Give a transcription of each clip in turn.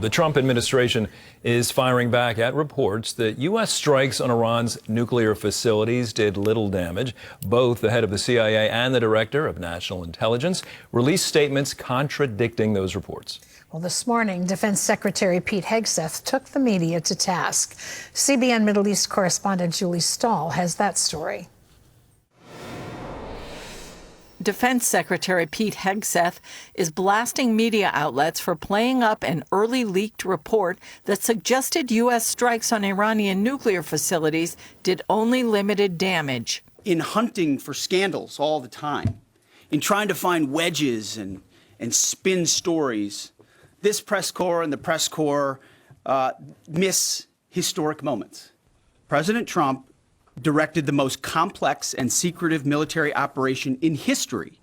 The Trump administration is firing back at reports that U.S. strikes on Iran's nuclear facilities did little damage. Both the head of the CIA and the director of national intelligence released statements contradicting those reports. Well, this morning, Defense Secretary Pete Hegseth took the media to task. CBN Middle East correspondent Julie Stahl has that story. Defense Secretary Pete Hegseth is blasting media outlets for playing up an early leaked report that suggested U.S. strikes on Iranian nuclear facilities did only limited damage. In hunting for scandals all the time, in trying to find wedges and spin stories, this press corps and the press corps miss historic moments. President Trump directed the most complex and secretive military operation in history.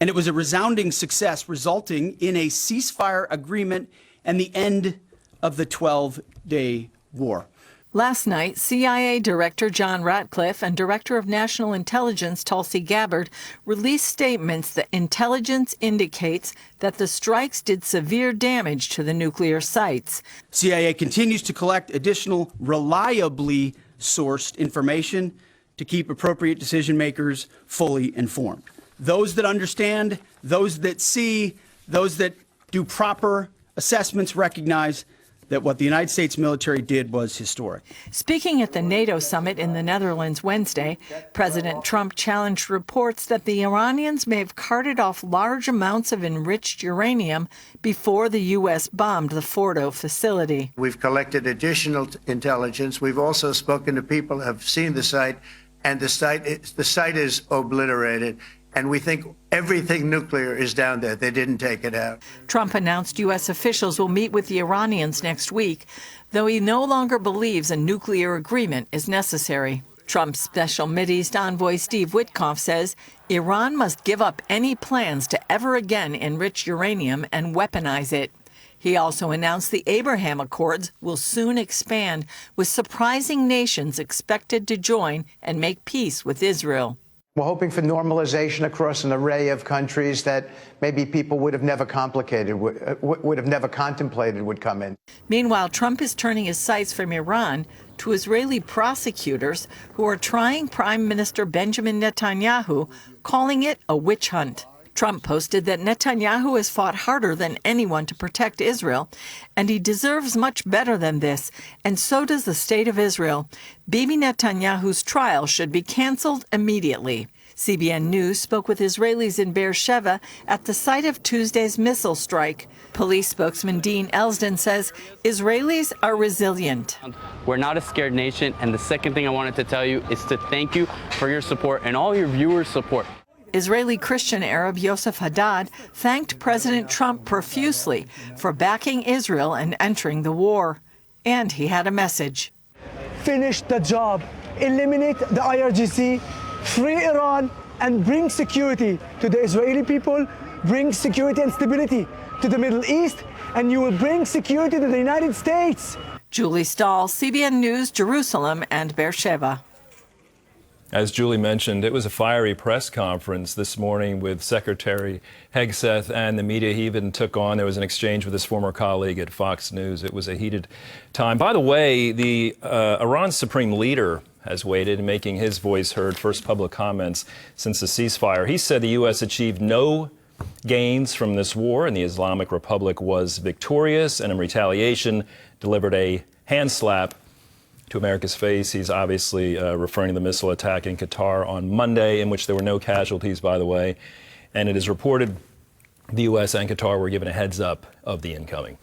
And it was a resounding success, resulting in a ceasefire agreement and the end of the 12-day war. Last night, CIA Director John Ratcliffe and Director of National Intelligence Tulsi Gabbard released statements that intelligence indicates that the strikes did severe damage to the nuclear sites. CIA continues to collect additional reliably sourced information to keep appropriate decision makers fully informed. Those that understand, those that see, those that do proper assessments recognize that what the United States military did was historic. Speaking at the NATO summit in the Netherlands Wednesday, President Trump challenged reports that the Iranians may have carted off large amounts of enriched uranium before the U.S. bombed the Fordo facility. We've collected additional intelligence. We've also spoken to people who have seen the site, and the site is obliterated. And we think everything nuclear is down there. They didn't take it out. Trump announced U.S. officials will meet with the Iranians next week, though he no longer believes a nuclear agreement is necessary. Trump's Special Mideast envoy Steve Witkoff says Iran must give up any plans to ever again enrich uranium and weaponize it. He also announced the Abraham Accords will soon expand, with surprising nations expected to join and make peace with Israel. We're hoping for normalization across an array of countries that maybe people would have never contemplated would come in. Meanwhile, Trump is turning his sights from Iran to Israeli prosecutors who are trying Prime Minister Benjamin Netanyahu, calling it a witch hunt. Trump posted that Netanyahu has fought harder than anyone to protect Israel, and he deserves much better than this, and so does the state of Israel. Bibi Netanyahu's trial should be canceled immediately. CBN News spoke with Israelis in Beersheba at the site of Tuesday's missile strike. Police spokesman Dean Elsden says Israelis are resilient. We're not a scared nation, and the second thing I wanted to tell you is to thank you for your support and all your viewers' support. Israeli Christian Arab Yosef Haddad thanked President Trump profusely for backing Israel and entering the war. And he had a message. Finish the job. Eliminate the IRGC, free Iran, and bring security to the Israeli people, bring security and stability to the Middle East, and you will bring security to the United States. Julie Stahl, CBN News, Jerusalem and Beersheba. As Julie mentioned, it was a fiery press conference this morning with Secretary Hegseth and the media he even took on. There was an exchange with his former colleague at Fox News. It was a heated time. By the way, the Iran's supreme leader has waited in making his voice heard, first public comments since the ceasefire. He said the U.S. achieved no gains from this war and the Islamic Republic was victorious and in retaliation delivered a hand slap to America's face. He's obviously referring to the missile attack in Qatar on Monday, in which there were no casualties, by the way. And it is reported the U.S. and Qatar were given a heads up of the incoming.